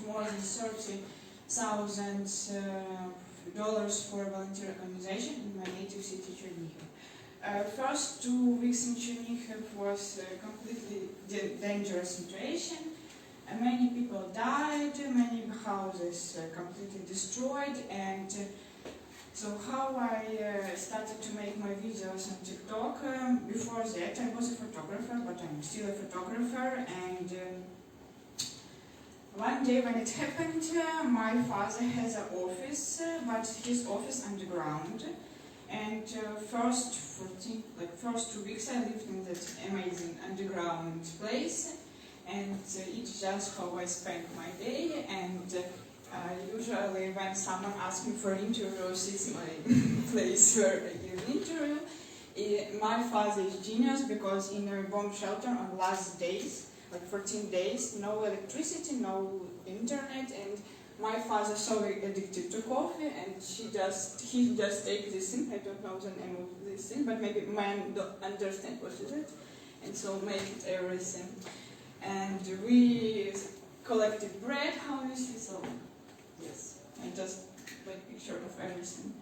more than $30,000 for a volunteer organization in my native city, Chernihiv. First 2 weeks in Chernihiv was a completely dangerous situation. Many people died, many houses completely destroyed, and so how I started to make my videos on TikTok. Before that I was a photographer, but I'm still a photographer, and one day when it happened, my father has an office, but his office underground. And first 2 weeks I lived in that amazing underground place, and it's just how I spent my day. And usually when someone asks me for interviews, it's my place where I give an interview. My father is genius, because in a bomb shelter on last days, like 14 days, no electricity, no internet, and my father is so addicted to coffee, and he just takes this thing. I don't know the name of this thing, but maybe men don't understand what is it, and so make it everything. And we collected bread, how you see, so yes, I just put picture of everything.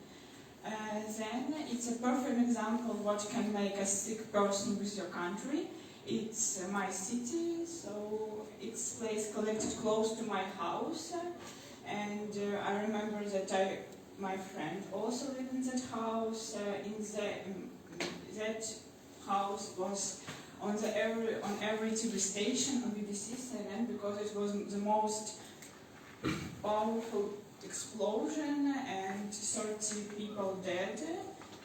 Then it's a perfect example of what can make a sick person with your country. It's my city, so it's a place collected close to my house, and I remember that my friend also lived in that house. That house was on every TV station on BBC CNN, because it was the most powerful explosion and 30 people dead.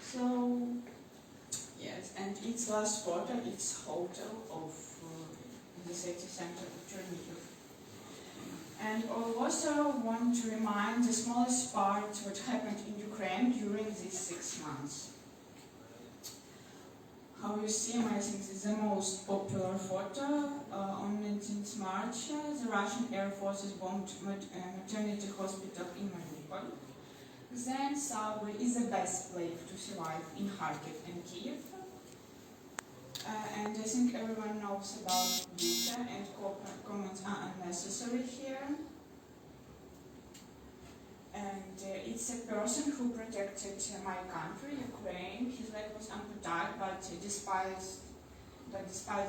So yes, and its last photo, it's hotel of the city center of Chernihiv. And I also want to remind the smallest part what happened in Ukraine during these 6 months. How you see, I think this is the most popular photo. On 19th March, the Russian Air Forces bombed maternity hospital in Mariupol. Then subway is the best place to survive in Kharkiv and Kiev. And I think everyone knows about Bucha, and comments are unnecessary here. And it's a person who protected my country, Ukraine. His leg was amputated, but despite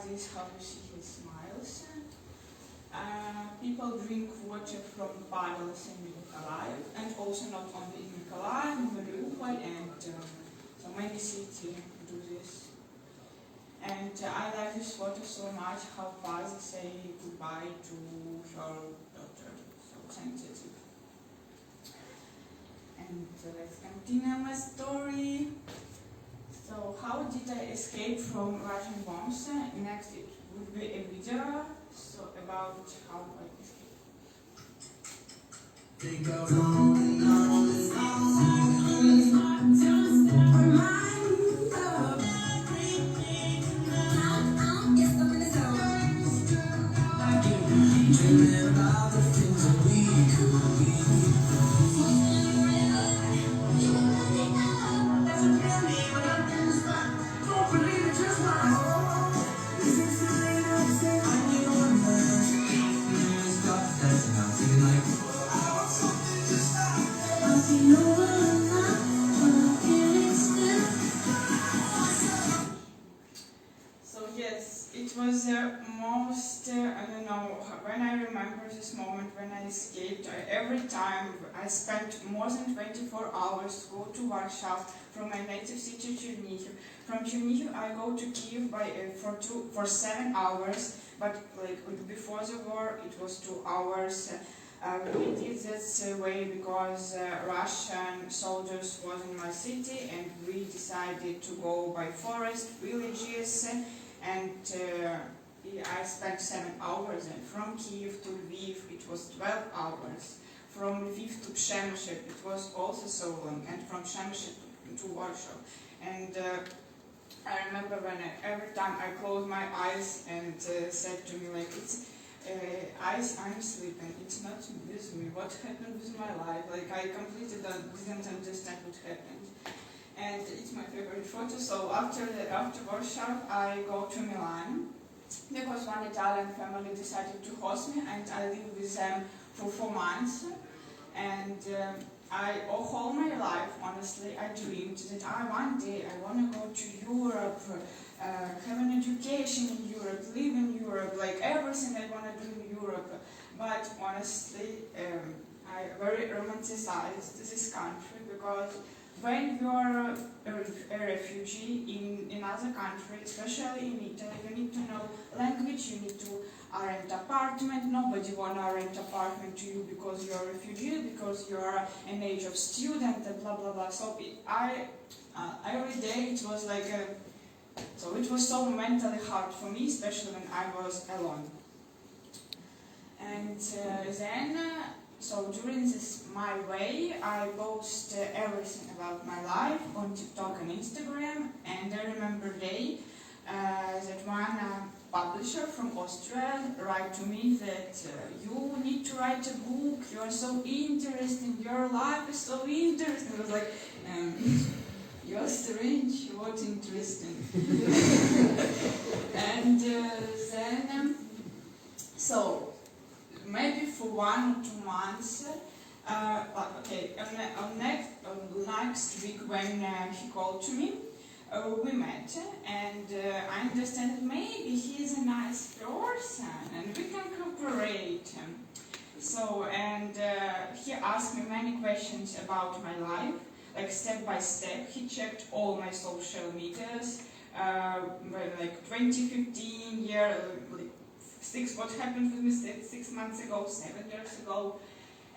this, how you see he smiles. People drink water from puddles in Mykolaiv, and also not only in Mykolaiv, in Mariupol, and so many cities do this. And I like this photo so much, how father say goodbye to her daughter, so sensitive. And let's continue my story. So how did I escape from Russian bombs? Next it would be a video about how I escaped. Think of it was the most, I don't know, when I remember this moment when I escaped, every time I spent more than 24 hours to go to Warsaw from my native city Chernihiv. From Chernihiv I go to Kiev for 7 hours, but like before the war it was 2 hours. We did this way because Russian soldiers was in my city, and we decided to go by forest, villages, and I spent 7 hours, and from Kiev to Lviv it was 12 hours. From Lviv to Przemysl it was also so long, and from Przemysl to Warsaw. And I remember when every time I closed my eyes and said to me like, I'm sleeping, it's not with me, what happened with my life? Like I completely didn't understand what happened. And it's my favorite photo. So after Warsaw, I go to Milan, because one Italian family decided to host me, and I live with them for 4 months, and all my life, honestly, I dreamed that one day I want to go to Europe, have an education in Europe, live in Europe, like everything I want to do in Europe. But honestly, I very romanticized this country, because when you are a refugee in another country, especially in Italy, you need to know language, you need to rent apartment. Nobody wanna rent apartment to you because you're a refugee, because you're an age of student, and blah blah blah. So every day it was like so it was so mentally hard for me, especially when I was alone. And then. So during this my way, I post everything about my life on TikTok and Instagram, and I remember day that one publisher from Austria write to me that you need to write a book, you are so interesting, your life is so interesting. I was like, you're strange, what interesting. And then, so, maybe for 1 or 2 months, on next week when he called to me, we met, and I understand that maybe he is a nice person and we can cooperate. So, and he asked me many questions about my life, like step by step. He checked all my social medias, like 2015 year, what happened with me 6 months ago, 7 years ago,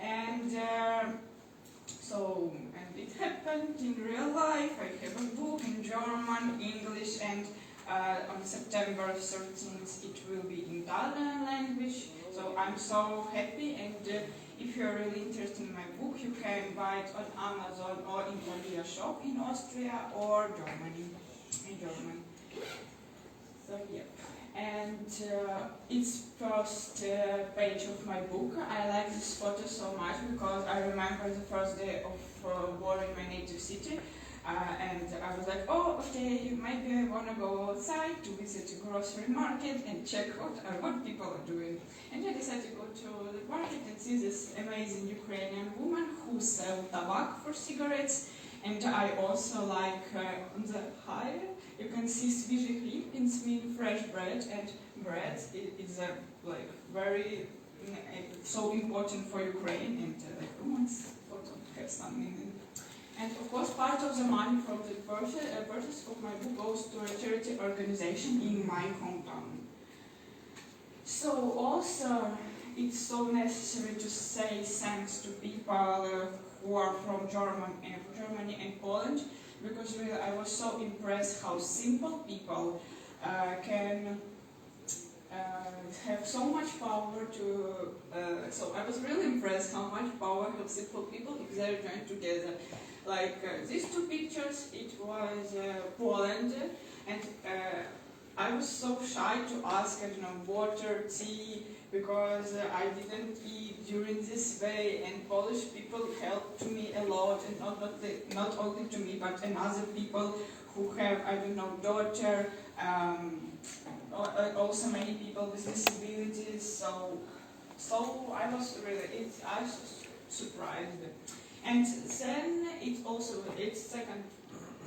and and it happened in real life. I have a book in German, English, and on September 13th it will be in Italian language. So I'm so happy, and if you're really interested in my book, you can buy it on Amazon or in Valeria shop in Austria or Germany. In Germany. So yeah. And it's first page of my book. I like this photo so much because I remember the first day of war in my native city, and I was like, oh, okay, maybe I want to go outside to visit a grocery market and check what people are doing. And I decided to go to the market and see this amazing Ukrainian woman who sells tobacco for cigarettes. And I also like on the high, you can see свежий хліб, it means fresh bread, and bread is like very so important for Ukraine, and like women's photo have some meaning. And of course, part of the money from the purchase of my book goes to a charity organization in my hometown. So also, it's so necessary to say thanks to people who are from Germany and Poland, because really I was so impressed how simple people can have so much power to. So I was really impressed how much power have simple people if they're joined together. Like these two pictures, it was Poland, and I was so shy to ask, I don't know, water, tea, because I didn't eat during this way, and Polish people helped to me a lot, and not only to me, but another people who have, I don't know, daughter, also many people with disabilities. So I was really, I was surprised. And then it's second.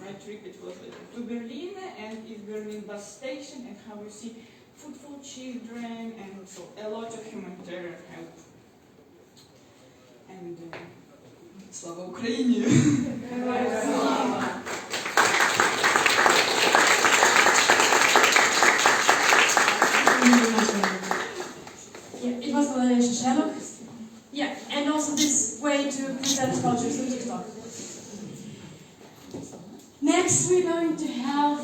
My trip, it was to Berlin, and in Berlin bus station, and how you see food for children, and so a lot of humanitarian help. And Slava Ukraini! Yeah, it was Valeria Shashenok. Yeah, and also this way to present culture through TikTok. Next, we're going to have